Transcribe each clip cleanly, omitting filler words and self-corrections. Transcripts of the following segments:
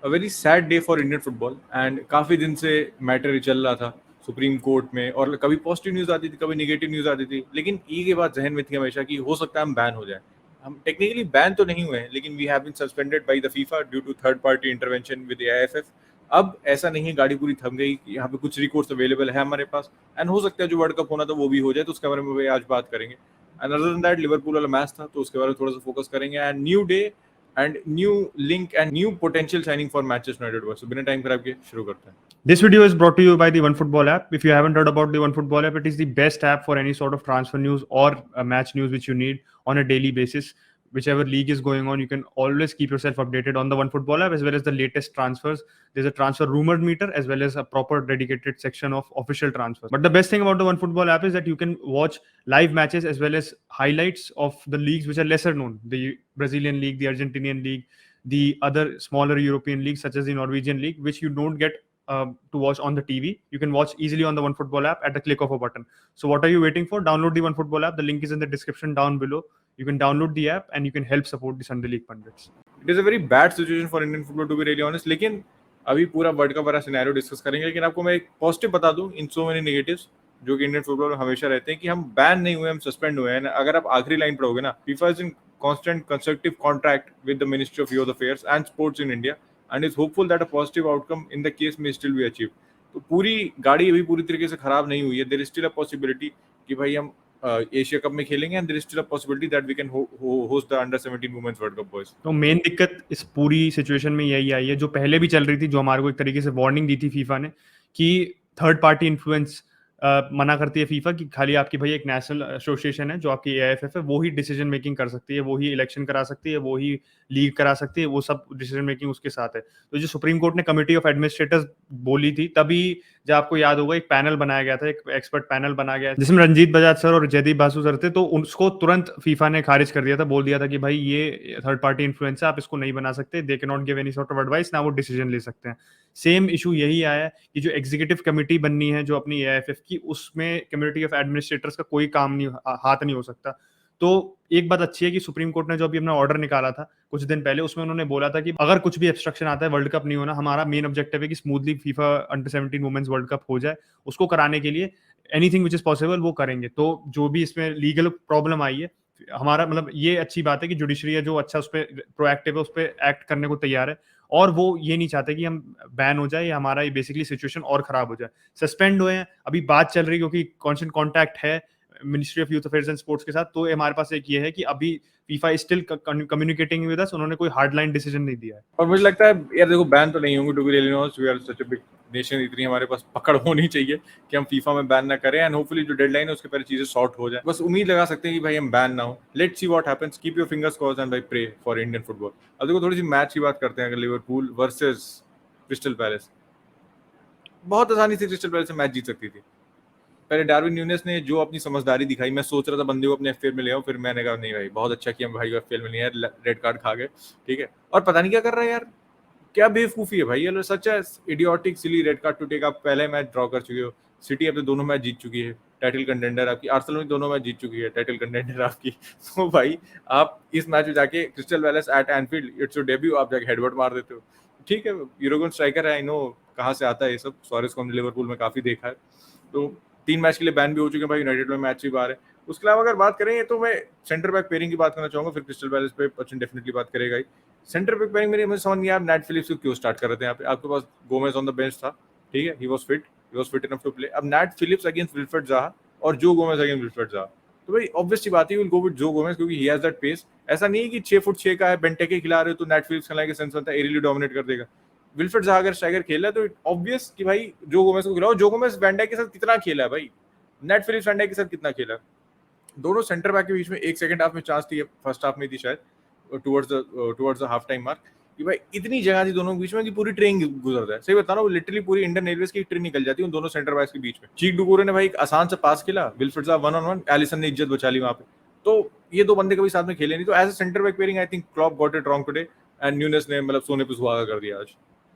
A very sad day for Indian football and काफ़ी दिन से मैटर चल रहा था सुप्रीम कोर्ट में, और कभी पॉजिटिव न्यूज़ आती थी, कभी नेगेटिव न्यूज़ आती थी, लेकिन ये बात जहन में थी हमेशा कि हो सकता है हम बैन हो जाए। हम टेक्निकली बैन तो नहीं हुए हैं, लेकिन we have been suspended by the FIFA due to third party intervention with AIFF. अब ऐसा नहीं है गाड़ी पूरी थम गई, यहाँ पे कुछ रिकोर्स अवेलेबल है हमारे पास, एंड हो सकता है जो वर्ल्ड कप होना था वो भी हो जाए, तो उसके बारे में भी आज बात करेंगे। And other than that, Liverpool वाला मैच था तो उसके बारे में थोड़ा सा फोकस करेंगे, and new day and new link and new potential signing for Manchester United was. So बिना टाइम खराब के शुरू करते हैं. This video is brought to you by the OneFootball app. If you haven't heard about the OneFootball app, it is the best app for any sort of transfer news or match news which you need on a daily basis. Whichever league is going on, you can always keep yourself updated on the OneFootball app as well as the latest transfers. There's a transfer rumor meter as well as a proper dedicated section of official transfers. But the best thing about the OneFootball app is that you can watch live matches as well as highlights of the leagues which are lesser known. The Brazilian league, the Argentinian league, the other smaller European leagues such as the Norwegian league, which you don't get to watch on the TV. You can watch easily on the OneFootball app at the click of a button. So what are you waiting for? Download the OneFootball app. The link is in the description down below. You can download the app and you can help support the Sunday League Pundits. It is a very bad situation for Indian football to be really honest. लेकिन अभी पूरा world cup वाला scenario discuss करेंगे, लेकिन आपको मैं एक positive बता दूं इन सो मेनी नेगेटिव्स जो कि इंडियन फुटबॉल में हमेशा रहते हैं कि हम बैन नहीं हुए, हम सस्पेंड हुए हैं। अगर आप आखिरी लाइन पढ़ोगे ना, FIFA is in constant constructive contract with the ministry of youth affairs and sports in India and is hopeful that a positive outcome in the case में स्टिल बी अचीव। तो पूरी गाड़ी अभी पूरी तरीके से खराब नहीं हुई है। There is still a possibility कि भाई हम एशिया कप में खेलेंगे, and there is still a possibility that we can host the under 17 women's world cup boys. तो मेन दिक्कत इस पूरी सिचुएशन में यही आई है जो पहले भी चल रही थी, जो हमारे को एक तरीके से वार्निंग दी थी फीफा ने कि थर्ड पार्टी इन्फ्लुएंस मना करती है फीफा कि खाली आपकी भाई एक नेशनल एसोसिएशन है जो आपकी एआईएफएफ है, वो ही डिसीजन मेकिंग कर सकती है, वो ही इलेक्शन करा सकती है, वो ही लीग करा सकती है, वो सब डिसीजन मेकिंग उसके साथ है। तो जो सुप्रीम कोर्ट ने कमिटी ऑफ एडमिनिस्ट्रेटर्स बोली थी, तभी जब आपको याद होगा एक पैनल बनाया गया था, एक एक्सपर्ट पैनल बनाया गया जिसमें रंजीत बजाज सर और जयदीप बासु सर थे, तो उसको तुरंत फीफा ने खारिज कर दिया था, बोल दिया था कि भाई ये थर्ड पार्टी इन्फ्लुएंस है, आप इसको नहीं बना सकते, they can not give any sort of advice, ना वो डिसीजन ले सकते हैं। सेम इशू यही आया है कि जो एग्जीक्यूटिव कमेटी बननी है जो अपनी एआईएफएफ की, उसमें कम्युनिटी ऑफ एडमिनिस्ट्रेटर्स का कोई काम नहीं, हाथ नहीं हो सकता। तो एक बात अच्छी है कि सुप्रीम कोर्ट ने जो अभी अपना ऑर्डर निकाला था कुछ दिन पहले, उसमें उन्होंने बोला था कि अगर कुछ भी ऑब्स्ट्रक्शन आता है, वर्ल्ड कप नहीं होना, हमारा मेन ऑब्जेक्टिव है कि smoothly FIFA under 17 women's world cup हो जाए, उसको कराने के लिए एनीथिंग विच इज पॉसिबल वो करेंगे। तो जो भी इसमें लीगल प्रॉब्लम आई है, हमारा मतलब ये अच्छी बात है कि जुडिशरी है जो अच्छा उस पर प्रोएक्टिव है, उस पर एक्ट करने को तैयार है, और वो ये नहीं चाहते कि हम बैन हो जाए या हमारा ये बेसिकली सिचुएशन और खराब हो जाए। सस्पेंड हुए हैं, अभी बात चल रही है क्योंकि कांस्टेंट कांटेक्ट है ministry of youth affairs and sports के साथ, तो हमारे पास एक ये है कि अभी FIFA still communicating with us, उन्होंने कोई हार्ड लाइन डिसीजन नहीं दिया है। और मुझे लगता है यार देखो, बैन तो नहीं होंगे, to be really honest we are such a big nation, इतनी हमारे पास पकड़ होनी चाहिए कि हम फीफा में बैन ना करें, एंड होपफुली जो डेडलाइन है उसके पहले चीजें सॉर्ट हो जाए। बस उम्मीद लगा सकते हैं कि भाई हम बैन ना हो। Let's see what happens, keep your fingers crossed and भाई प्रे फॉर इंडियन फुटबॉल। अब देखो थोड़ी सी मैच की बात करते हैं। अगर लिवरपूल वर्सेस क्रिस्टल पैलेस, बहुत आसानी से क्रिस्टल पैलेस से मैच जीत सकती थी। पहले डार्विन न्यूनेस ने जो अपनी समझदारी दिखाई, मैं सोच रहा था बंदे को अपने एफएल में ले आऊं, फिर मैंने कहा नहीं भाई बहुत अच्छा किया भाई, एफएल में नहीं है, रेड कार्ड खा गए, ठीक है। और पता नहीं क्या कर रहा है यार, क्या बेवकूफी है भाई, ये सच है idiotic silly red card to take. आप पहले मैच ड्रॉ कर चुके हो, सिटी अपने दोनों मैच जीत चुकी है, टाइटल कंटेंडर आपकी, आर्सेनल में दोनों मैच जीत चुकी है, टाइटल कंटेंडर आपकी। तो भाई आप इस मैच में जाके Crystal Palace at Anfield, it's your debut, आप जाके हेडबट मार देते हो, ठीक है। यूरोगन स्ट्राइकर है, आई नो कहाँ से आता है ये सब, सुआरेज को हमने लिवरपूल में काफी देखा है। तो 3 मैच के लिए बैन भी हो चुके हैं भाई, यूनाइटेड में मैच भी बाहर है। उसके अलावा अगर बात करें तो मैं सेंटर बैक पेयरिंग की बात करना चाहूंगा, फिर क्रिस्टल पैलेस पे बच्चन डेफिनेटली बात करेगा ही। सेंटर बैक पेयरिंग मेरी समझ नहीं आया, आप नेट फिलिप्स को क्यों स्टार्ट कर रहे थे यहाँ पे? आपके पास गोमेज ऑन द बेंच था, ठीक है, he was fit enough to play. अब Nat Phillips against Wilfred Zaha और जो गोमेज अगेंस्ट विल्फ्रेड ज़ाहा, तो भाई ऑब्वियस सी बात है, विल गो विद जो गोमेज, क्योंकि ही हैज दैट पेस। ऐसा नहीं है कि 6 फुट 6 का है, बेंटेके खिला रहे हो तो नेट फिलिप्स खिलाने के सेंस बनता है एरियली डोमिनेट कर देगा। विल्फ्रेड ज़ाहा अगर स्ट्राइकर खेला है तो ऑब्वियस कि भाई जो गोमेज को खिलाओ। जो गोमेज वैन डाइक के साथ कितना खेला है भाई, नेट फिलिप्स वैन डाइक के साथ कितना खेला? दोनों सेंटर बैक के बीच में एक सेकंड हाफ में चांस थी, फर्स्ट हाफ में थी शायद, towards the half time mark, कि भाई इतनी जगह थी दोनों के बीच में कि पूरी ट्रेन गुजर जाए। सही बता रहा हूँ, लिटरली पूरी इंडियन रेलवेज की ट्रेन निकल जाती है उन दोनों सेंटर बैक्स के बीच में। चीक डुगोरे ने भाई एक आसान सा पास खेला, विल्फ्रेड ज़ाहा 1-on-1, एलिसन ने इज्जत बचा ली वहां पे। तो ये दो बंदे कभी साथ में खेले नहीं, तो as a centre back pairing I think Klopp got it wrong today, and Nunez ने मतलब सोने पे सुहागा कर दिया आज।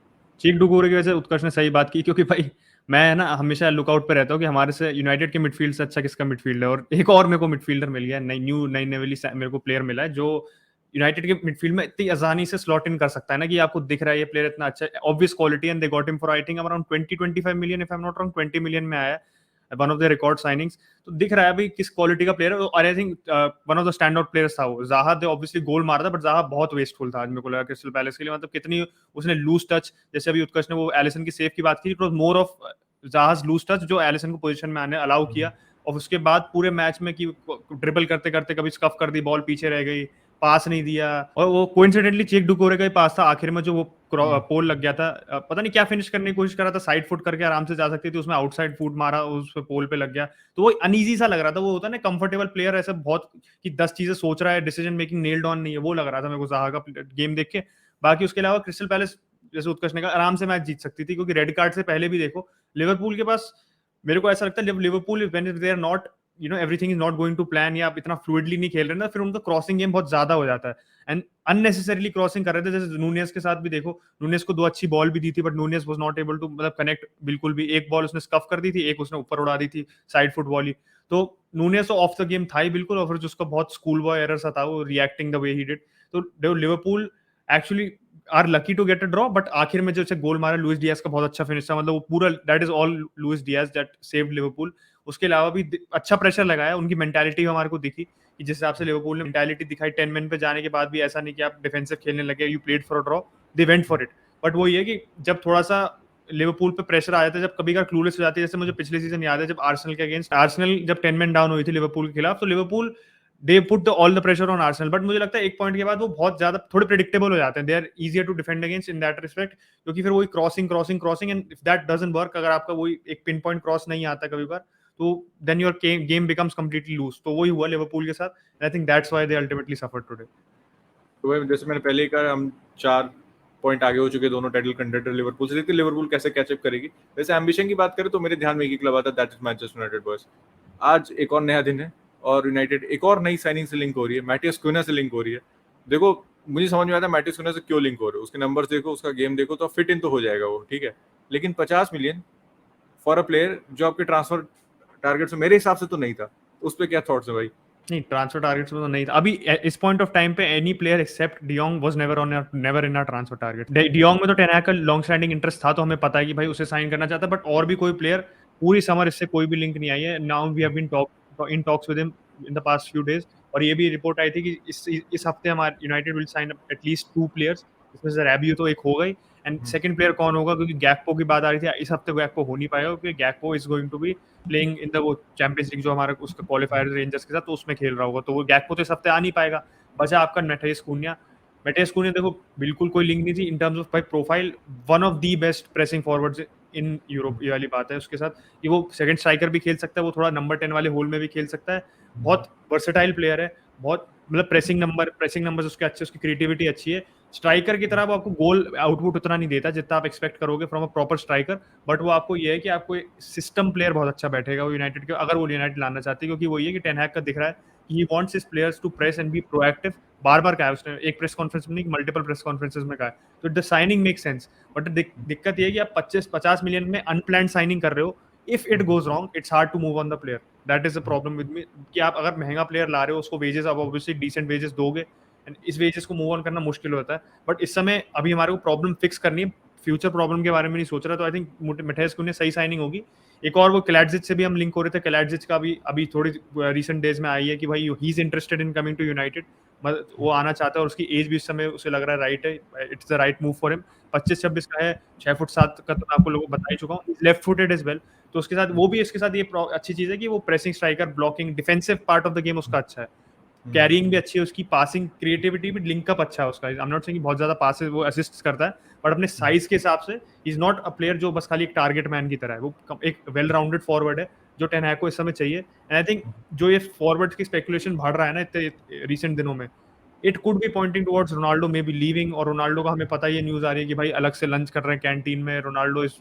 चीक डुगोरे की वजह से उत्कर्ष ने सही बात की, क्योंकि भाई मैं ना हमेशा लुकआउट पे रहता हूँ कि हमारे से यूनाइटेड के मिडफील्ड से अच्छा किसका मिडफील्ड है, और एक और मेरे को मिडफील्डर मिल गया, नई लेवली मेरे को प्लेयर मिला है जो यूनाइटेड के मिडफील्ड में इतनी आसानी से स्लॉट इन कर सकता है ना कि आपको दिख रहा है ये प्लेयर इतना अच्छा है, obvious quality, and they got him for I think around 20-25 million, if I am not wrong, 20 million में आया है, one of the record signings. तो दिख रहा है भाई किस क्वालिटी का प्लेयर है, और I think one of the stand out players था वो। ज़ाहा ने ऑब्वियसली गोल मारा था, बट ज़ाहा बहुत वेस्टफुल था आज मेरे को लगा क्रिस्टल पैलेस के लिए, मतलब कितनी उसने लूज टच, जैसे अभी उत्कर्ष ने वो एलिसन की सेव की बात की, इट वाज मोर ऑफ ज़ाहा's लूज टच जो एलिसन को पोजीशन में आने अलाउ किया, और उसके बाद पूरे मैच में कि ड्रिबल करते करते कभी स्कफ कर दी बॉल, पीछे रह गई, पास नहीं दिया, और वो कोइंसिडेंटली चेक डुकोरे का ही पास था आखिर में जो वो पोल लग गया था, पता नहीं क्या फिनिश करने की कोशिश कर रहा था, साइड फुट करके आराम से जा सकती थी, उसमें आउटसाइड फुट मारा, उस पे पोल पे लग गया, तो वो अनईजी सा लग रहा था। वो होता है ना कंफर्टेबल प्लेयर ऐसा बहुत कि 10 चीजें सोच रहा है, डिसीजन मेकिंग नेल्ड ऑन नहीं है, वो लग रहा था मेरे को ज़ाहा का गेम देख के। बाकी उसके अलावा क्रिस्टल पैलेस, जैसे उत्कर्ष ने कहा, आराम से मैच जीत सकती थी, क्योंकि रेड कार्ड से पहले भी देखो लिवरपूल के पास, मेरे को ऐसा लगता है जब Liverpool when they are not, you know, everything is not going to plan, या आप इतना फ्लूइडली नहीं खेल रहे ना, फिर उनका क्रॉसिंग गेम बहुत ज्यादा हो जाता है, एंड अननेसेसरीली क्रॉसिंग कर रहे थे। जैसे नूनियस के साथ भी देखो, नूनियस को 2 अच्छी बॉल भी दी थी, but Nunez was not able to मतलब कनेक्ट बिल्कुल भी। एक बॉल उसने स्कफ कर दी थी, एक उसने ऊपर उड़ा दी थी साइड फुट वॉली, तो नूनियस ऑफ द गेम था ही बिल्कुल, और फिर उसका बहुत स्कूल बॉय एरर सा था वो reacting the way he did. तो Liverpool actually are lucky to get a draw, but आखिर में जो गोल मारा लुइस डियाज का बहुत अच्छा फिनिश था, मतलब वो पूरा that is all Luis Diaz that saved Liverpool. उसके अलावा भी अच्छा प्रेशर लगाया, उनकी मेंटालिटी हमारे को दिखी कि जिस हिसाब से लिवरपूल ने मेंटालिटी दिखाई 10 मैन पे जाने के बाद भी, ऐसा नहीं कि आप डिफेंसिव खेलने लगे, you played for a draw, they went for it. But वो ये कि जब थोड़ा सा लिवरपूल पे प्रेशर आ जाता है, जब कभी कभार क्लूलेस हो जाती है, जैसे मुझे पिछले सीजन याद है जब आर्सेनल के अगेंस्ट, आर्सेनल जब 10 मैन डाउन हुई थी लिवरपूल के खिलाफ, तो Liverpool they put the all the pressure on Arsenal, but मुझे लगता है एक पॉइंट के बाद वो बहुत ज्यादा थोड़े प्रेडिक्टेबल हो जाते हैं, they are easier to defend against in that respect, क्योंकि फिर वही crossing crossing crossing, and if that doesn't work, अगर आपका वही एक पिन पॉइंट क्रॉस नहीं आता कभी बार, तो then your game becomes completely loose. तो वही हुआ लिवरपूल के साथ, I think that's why they ultimately suffered today. तो जैसे मैंने पहले ही कहा, हम 4 पॉइंट आगे हो चुके दोनों टाइटल कंटेंडर लिवरपूल से। देखते हैं लिवरपूल कैसे कैचअप करेगी। वैसे एम्बिशन की बात करें तो मेरे ध्यान में एक ही क्लब आता है, that is Manchester United boys. आज एक और नया दिन है और यूनाइटेड एक और नई साइनिंग से लिंक हो रही है, मैटियस क्विना से लिंक हो रही है। देखो मुझे समझ में आता है मैटियस क्विना से क्यों लिंक हो रहे हो, उसके नंबर्स देखो, उसका गेम देखो, तो फिट इन तो हो जाएगा वो, ठीक है, लेकिन 50 मिलियन फॉर अ प्लेयर जो आपके ट्रांसफर टारगेट से मेरे हिसाब से तो नहीं था, उस पर क्या थॉट्स है भाई? नहीं, ट्रांसफर टारगेट्स में तो नहीं था अभी इस पॉइंट ऑफ टाइम पे। Any player except De Jong was never in our transfer target. De Jong में तो टेन हैग का लॉन्ग स्टैंडिंग इंटरेस्ट था, तो हमें पता है कि भाई उसे साइन करना चाहता है, बट और भी कोई प्लेयर पूरी समर इससे कोई भी लिंक नहीं आई है। Now we have been in talks with him in the past few days, और ये भी रिपोर्ट आई थी कि इस हफ्ते हमारे United will sign up at least 2 players, इसमें से रैबियो तो एक हो गई, एंड सेकंड प्लेयर कौन होगा, क्योंकि गैक्पो की बात आ रही थी, इस हफ्ते गैक्पो हो नहीं पाएगा, क्योंकि Gakpo is going to be playing in the वो चैंपियंस लीग जो हमारा उसका क्वालिफायर रेंजर्स के साथ, तो उसमें खेल रहा होगा, तो वो गैक्पो तो इस हफ्ते आ नहीं पाएगा। बचा आपका मैटियस कुन्या। मैटियस कुन्या देखो बिल्कुल कोई लिंक नहीं थी इन टर्म्स ऑफ भाई profile, one of the best pressing forwards in Europe, ये वाली बात है उसके साथ कि वो सेकंड स्ट्राइकर भी खेल सकता है, वो थोड़ा नंबर 10 वाले होल में भी खेल सकता है, बहुत वर्सेटाइल प्लेयर है, बहुत मतलब प्रेसिंग नंबर्स उसके अच्छे, उसकी क्रिएटिविटी अच्छी है। स्ट्राइकर की तरह वो आपको गोल आउटपुट उतना नहीं देता जितना आप एक्सपेक्ट करोगे from a proper striker, but वो आपको ये है कि आपको सिस्टम प्लेयर बहुत अच्छा बैठेगा वो यूनाइटेड के, अगर वो यूनाइटेड लाना चाहती है, क्योंकि वो ये कि टेन हैग का दिख रहा है कि he wants his players to press and be proactive. बार-बार कहा है उसने, एक प्रेस कॉन्फ्रेंस में नहीं, मल्टीपल प्रेस कॉन्फ्रेंसेस में कहा है, तो the signing make sense, but दिक्कत ये है कि आप 25-50 मिलियन में अनप्लान्ड साइनिंग कर रहे हो, if it goes wrong it's hard to move on the player, that is the problem with me, कि आप अगर महंगा प्लेयर ला रहे हो उसको वेजेस आप ऑब्वियसली डिसेंट वेजेस दोगे, एंड इस वेजेस को मूव ऑन करना मुश्किल होता है, बट इस समय अभी हमारे को प्रॉब्लम फिक्स करनी है, फ्यूचर प्रॉब्लम के बारे में नहीं सोच रहा, तो आई थिंक मैटियस कुन्या सही साइनिंग होगी। एक और वो क्लैडजिच से भी हम लिंक हो रहे थे, क्लैडजिच का भी अभी थोड़ी रिसेंट डेज में आई है कि भाई he is interested in coming to United, वो आना चाहता है, और उसकी एज भी इस समय उसे लग रहा है राइट है, it's the right move for him. 25-26 का है, 6 फुट 7 का, तो मैं आपको लोगों को बता ही चुका हूँ, लेफ्ट फुटेड एज वेल, तो उसके साथ वो भी, इसके साथ ये अच्छी चीज है कि वो pressing striker, blocking, defensive part of the game उसका अच्छा है, कैरिंग भी अच्छी है उसकी, पासिंग क्रिएटिविटी भी, लिंकअप अच्छा है उसका। आई एम नॉट सेइंग बहुत ज्यादा पासेस वो असिस्ट करता है, बट अपने साइज के हिसाब से ही इज नॉट अ प्लेयर जो बस खाली एक टारगेट मैन की तरह है, वो एक वेल राउंडेड फॉरवर्ड है जो टेन हैग को इस समय चाहिए। एंड आई थिंक जो ये फॉरवर्ड की स्पेकुलेशन बढ़ रहा है ना इतने रिसेंट दिनों में, it could be pointing towards Ronaldo may be leaving, और रोनाल्डो का हमें पता ही न्यूज आ रही है कि भाई अलग से लंच कर रहे हैं कैंटीन में, Ronaldo is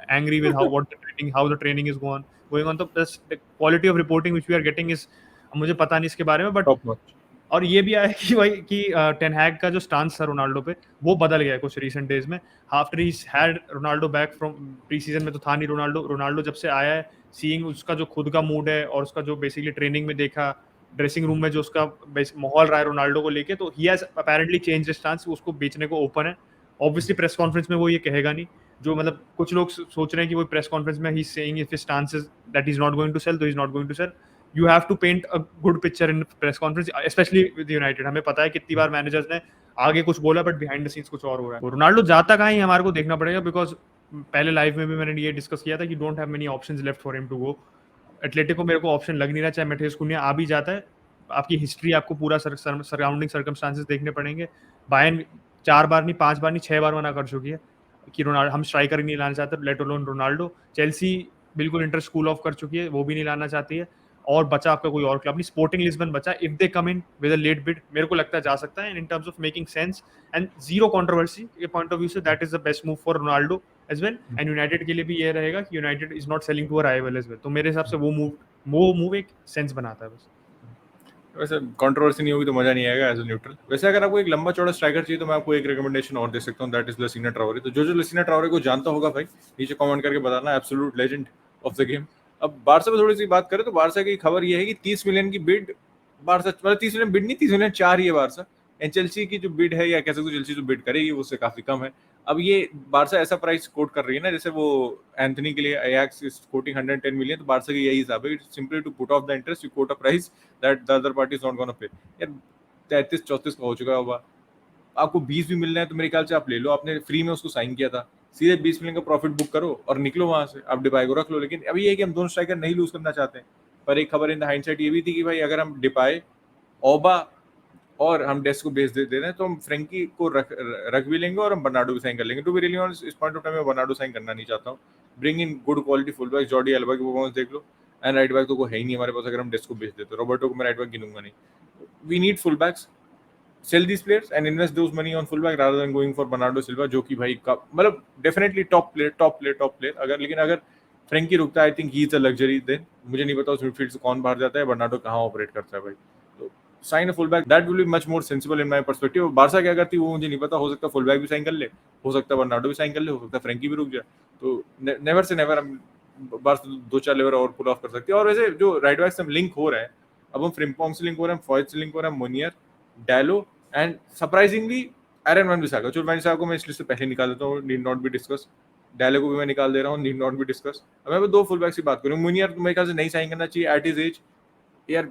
angry with how the training is going on, तो quality of reporting which we are getting is, मुझे पता नहीं इसके बारे में, बट टॉप नॉच। और ये भी आया कि भाई कि टेन हैग का जो स्टांस था रोनाल्डो पे वो बदल गया कुछ रीसेंट डेज में, after he had Ronaldo back from pre season में तो था नहीं रोनाल्डो जब से आया है, सीइंग उसका जो खुद का मूड है और उसका जो बेसिकली ट्रेनिंग में देखा, ड्रेसिंग रूम में जो उसका माहौल रहा है रोनाल्डो को लेके, तो he has apparently change stance, उसको बेचने को ओपन है। ऑब्वियसली प्रेस कॉन्फ्रेंस में वो ये कहेगा नहीं, जो मतलब कुछ लोग सोच रहे हैं कि वो प्रेस कॉन्फ्रेंस में he is saying if his stance is that he is not going to sell, तो he is not going to sell. You have to paint a good picture in press conference, specially with United. हमें पता है कितनी बार managers ने आगे कुछ बोला but behind the scenes कुछ और हो रहा है। रोनाल्डो जाता कहाँ है हमारे को देखना पड़ेगा, बिकॉज पहले लाइव में भी मैंने ये डिस्कस किया था कि don't have many options left for him to go. Atletico मेरे को ऑप्शन लग नहीं रहा, चाहे मैथेस कुन्या आ भी जाता है। आपकी हिस्ट्री, आपको पूरा सराउंडिंग सर्कमस्टांसेस देखने पड़ेंगे। बायर्न 4 बार नहीं, 5 बार नहीं, 6 बार मना कर चुकी है कि रोनाल्डो, हम स्ट्राइकर ही नहीं लाना चाहते, लेट अलोन रोनाल्डो। चेल्सी बिल्कुल इंटरेस्ट कूल ऑफ कर चुकी है, वो भी नहीं लाना चाहती है। और बचा आपका कोई और क्लब नहीं, स्पोर्टिंग लिस्बन बचा। If they come in with a late bid, मेरे को लगता है जा सकता है, in terms of making sense and zero controversy के पॉइंट ऑफ व्यू से, that is the best move for Ronaldo as well. And United के लिए भी ये रहेगा कि United is not selling to a rival as well. तो मेरे हिसाब से वो मूव एक सेंस बनाता है बस। वैसे कंट्रोवर्सी नहीं होगी तो मजा नहीं आएगा एज अ न्यूट्रल। वैसे अगर आपको एक लंबा चौड़ा स्ट्राइकर चाहिए तो मैं आपको एक रिकमेंडेशन और दे सकता हूँ, दैट इज लसीना ट्राओरे। तो जो लसीना ट्राओरे को जानता होगा भाई, नीचे कमेंट करके बताना, absolute legend of the game. अब बारसा में थोड़ी सी बात करें तो बारसा की खबर ये है कि 30 मिलियन की बिड बारसा, मतलब 30 मिलियन बिड नहीं, 30 मिलियन चाह रही है बारसा। एंड चेल्सी की जो बिड है, या कह सकते हो चेल्सी जो बिड करेगी वो उससे काफी कम है। अब ये बारसा ऐसा प्राइस कोट कर रही है ना, जैसे वो एंथनी के लिए अयाक्स इज कोटिंग 110 मिलियन, तो बारसा की यही हिसाब है, simply to put off the interest you quote a price that the other party is not gonna pay. यार 33-34 का हो चुका होगा, आपको 20 भी मिलना है तो मेरे ख्याल से आप ले लो, आपने फ्री में उसको साइन किया था, सीधे 20 मिलियन का प्रॉफिट बुक करो और निकलो वहां से, आप डिपाई को रख लो। लेकिन अभी ये है कि हम दोनों स्ट्राइकर नहीं लूज करना चाहते हैं। पर एक खबर इन द हाइंडसाइट ये भी थी कि भाई अगर हम डिपाई, ओबा और हम डेस्क को बेच दे रहे हैं तो हम फ्रेंकी को रख भी लेंगे और हम बर्नार्डो भी साइन कर लेंगे। टू बी रियली ऑनेस्ट, इस पॉइंट ऑफ टाइम में बर्नार्डो साइन करना नहीं चाहता हूँ। Bring in good quality full back, Jordi alba की परफॉर्मेंस देख लो, एंड राइट बैक तो कोई है ही नहीं हमारे पास अगर हम डेस्क को बेच देते। रॉबर्टो को मैं राइट बैक गिनूंगा नहीं। We need full backs, sell these players and invest those money on fullback rather than going for Bernardo Silva, जो कि भाई का मतलब डेफिनेटली टॉप प्लेयर। अगर लेकिन अगर फ्रेंकी रुकता है, I think he is a luxury. Then मुझे नहीं पता उस मिडफील्ड से कौन बाहर जाता है, बर्नार्डो कहाँ ऑपरेट करता है भाई। तो sign a fullback, that will be much more sensible in my perspective. Barca क्या करती है वो मुझे नहीं पता, हो सकता है फुलबैक भी साइन कर ले, हो सकता है बर्नार्डो भी साइन कर ले, हो सकता है फ्रेंकी भी रुक जाए। तो नेवर से नेवर हम बारसा 2-4 लेवर और पुल ऑफ कर सकते हैं। और वैसे जो राइट बैक से लिंक हो रहा है, अब हम फ्रिम्पोंग से लिंक हो रहे हैं, फॉयत से लिंक हो रहे हैं, Meunier, Dalot and surprisingly Aaron Wan-Bissaka. जो वन-बिसाका को मैं इस लिस्ट से पहले निकाल देता हूँ, नीड नॉट बी डिस्कस। डैलो को भी मैं निकाल दे रहा हूँ, नीड नॉट बी डिस्कस। अब मैं 2 फुल बैक्स की बात करूँ, मुनियर मेरे ख्याल से नहीं साइन करना चाहिए एट हिज एज। यार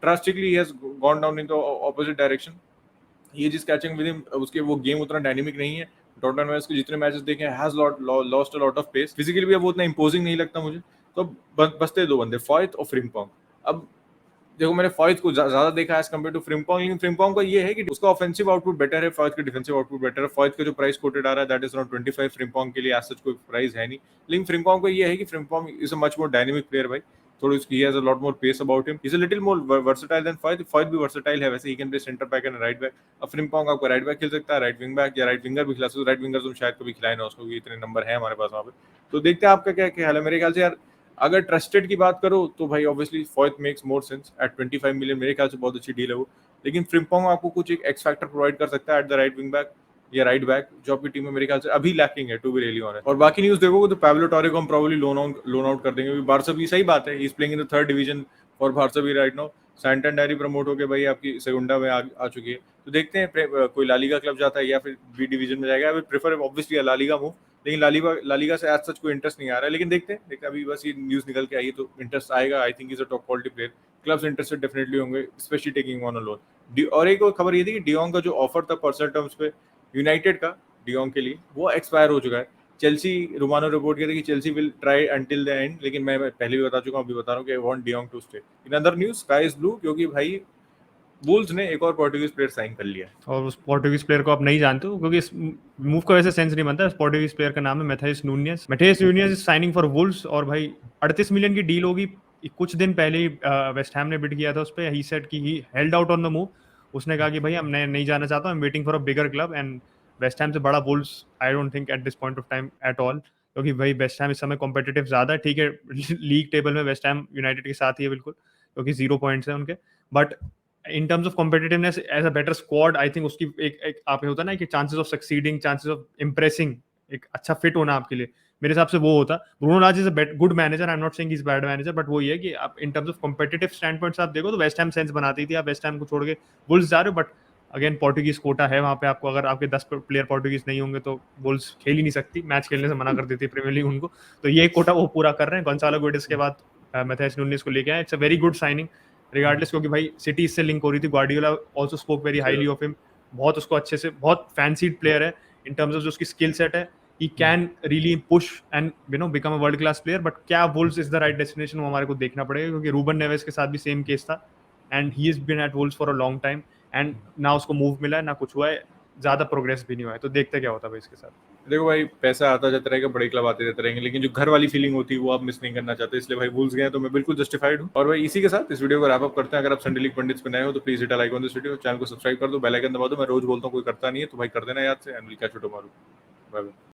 drastically he has gone down in the opposite direction. ये जिस कैचिंग विद हिम, उसके वो गेम उतना डायनेमिक नहीं है। टॉटनहम में उसके जितने मैचेस देखे हैं, has lost a lot of pace. Physically भी अब वो उतना इंपोजिंग नहीं लगता मुझे। तो बचते 2 बंदे, फॉयत और फ्रिम्पोंग। अब देखो मैंने फॉयत को ज्यादा देखा एज कम्पेयर टू फ्रिम्पोंग, लेकिन फ्रिम्पोंग का ये है कि उसका ऑफेंसिव आउटपुट बेटर है, फॉयत का डिफेंसिव आउटपुट बेटर है। फॉयत का जो प्राइस कोटेड आ रहा है दैट इज अराउंड 25, फ्रिम्पोंग के लिए एज सच कोई प्राइस है नहीं। लेकिन फ्रिम्पोंग का ये है कि Frimpong is a much more dynamic player भाई, थोड़ी उसकी he has a lot more pace about him, is a little more versatile than Foyth. Foyth भी वर्सेटाइल है वैसे, he can play centre back and right back. अब Frimpong आपको right back खेल सकता है, राइट विंग बैक या right winger भी खिला सकते हो। राइट विंगर तो शायद कभी खिलाए ना उसको, इतने नंबर है हमारे पास वहाँ पे। तो देखते हैं आपका क्या ख्याल है। मेरे ख्याल से यार अगर ट्रस्टेड की बात करो तो भाई obviously Foyth makes more sense at 25 million, मेरे ख्याल से बहुत अच्छी डील है वो। लेकिन फ्रिम्पोंग आपको कुछ एक एक्स फैक्टर प्रोवाइड कर सकता है at the right wing back या राइट बैक, जो आपकी टीम में मेरे ख्याल से अभी लैकिंग है, टू बी रियली ऑनेस्ट। और बाकी न्यूज़ देखोगे तो पाब्लो टोरे को हम प्रोबब्ली लोन आउट कर देंगे। बारसा भी सही बात है, he is playing in the 3rd division for Barça भी राइट नाउ। सैंटंडर प्रमोट होकर भाई आपकी सेगुंडा में आ चुकी है। तो देखते हैं कोई लालीगा क्लब जाता है या फिर बी डिवीजन में जाएगा। I will prefer obviously La Liga move, लेकिन लालीगा से एज सच कोई इंटरेस्ट नहीं आ रहा है। लेकिन देखते हैं अभी बस ये न्यूज़ निकल के आई है तो इंटरेस्ट आएगा। I think is a top quality player, clubs interested definitely होंगे, specially taking on a loan. और एक और खबर ये थी कि डियोंग का जो ऑफर था पर्सनल टर्म्स पे यूनाइटेड का डियोंग के लिए, वो एक्सपायर हो चुका है। चेल्सी, रोमानो रिपोर्ट किया था कि Chelsea will try until the end, लेकिन मैं पहले भी बता चुका हूँ, अभी बता रहा हूँ कि I want De Jong to stay. In other news sky is blue, क्योंकि भाई वुल्व्स ने एक और पोर्टुगीज प्लेयर साइन कर लिया है। और उस पोर्टुगीज प्लेयर को आप नहीं जानते हो क्योंकि इस मूव का वैसे सेंस नहीं बनता। इस पोर्टुगीज प्लेयर का नाम है Matheus Nunes. Matheus Nunes is signing for Wolves, और भाई 38 मिलियन की डील होगी। कुछ दिन पहले ही वेस्ट हैम ने बिड किया था उस पर। ही सेड कि he held out on the move. उसने कहा कि भाई हम नहीं जाना चाहता, I am waiting for a bigger club. And West Ham से बड़ा Wolves I don't think at this point of time at all, क्योंकि भाई वेस्ट हैम इस समय कॉम्पिटिटिव ज़्यादा है। ठीक है, लीग टेबल में वेस्ट हैम यूनाइटेड के साथ ही है बिल्कुल, क्योंकि 0 पॉइंट्स हैं उनके। But in terms of competitiveness as a better squad, I think उसकी एक आप होता है ना कि chances of succeeding, chances of impressing, एक अच्छा फिट होना आपके लिए मेरे हिसाब से वो होता। ब्रूनो लाज is a good manager, I am not saying he is bad manager, but वो ये है कि आप इन terms of competitive stand point आप देखो तो वेस्ट हैम सेंस बनाती थी, आप वेस्ट हैम को छोड़ के वुल्स जा रहे हो, बट अगेन पोर्टुगीज कोटा है वहाँ पे आपको, अगर आपके 10 प्लेयर पोर्टुगीज नहीं होंगे तो वुल्स खेल ही नहीं सकती, मैच खेलने से मना कर देती है प्रीमियर लीग उनको। तो ये कोटा वो पूरा कर रहे हैं। गोंसालो गुएडेस के बाद मैथाइस नुनेज को लेके आए, it's a very good signing regardless, क्योंकि भाई सिटी इससे लिंक हो रही थी, Guardiola also spoke very highly of him, बहुत उसको अच्छे से, बहुत फैंसीड प्लेयर है इन टर्म्स ऑफ जो उसकी स्किल सेट है, he can really push and become a world class player, but क्या Wolves is the right destination वो हमारे को देखना पड़ेगा, क्योंकि रूबन नेवेस के साथ भी सेम केस था and he has been at Wolves for a long time and ना उसको मूव मिला है ना कुछ हुआ है, ज्यादा प्रोग्रेस भी नहीं हुआ है, तो देखते क्या होता है भाई इसके साथ। देखो भाई, पैसा आता जाता रहेगा, बड़े क्लब आते जाते रहेंगे, लेकिन जो घर वाली फीलिंग होती है वो आप मिस नहीं करना चाहते, इसलिए भाई वुल्स गए तो मैं बिल्कुल जस्टिफाइड हूँ। और भाई इसी के साथ इस वीडियो को रैप अप करते हैं। अगर आप संडे लीग पंडित्स पे नए हो तो please hit a like on this video, channel को सब्सक्राइब कर दो, बेल आइकन दबा दो। मैं रोज बोलता हूँ, कोई करता नहीं है, तो भाई कर देना याद से, and will catch you tomorrow. Bye bye.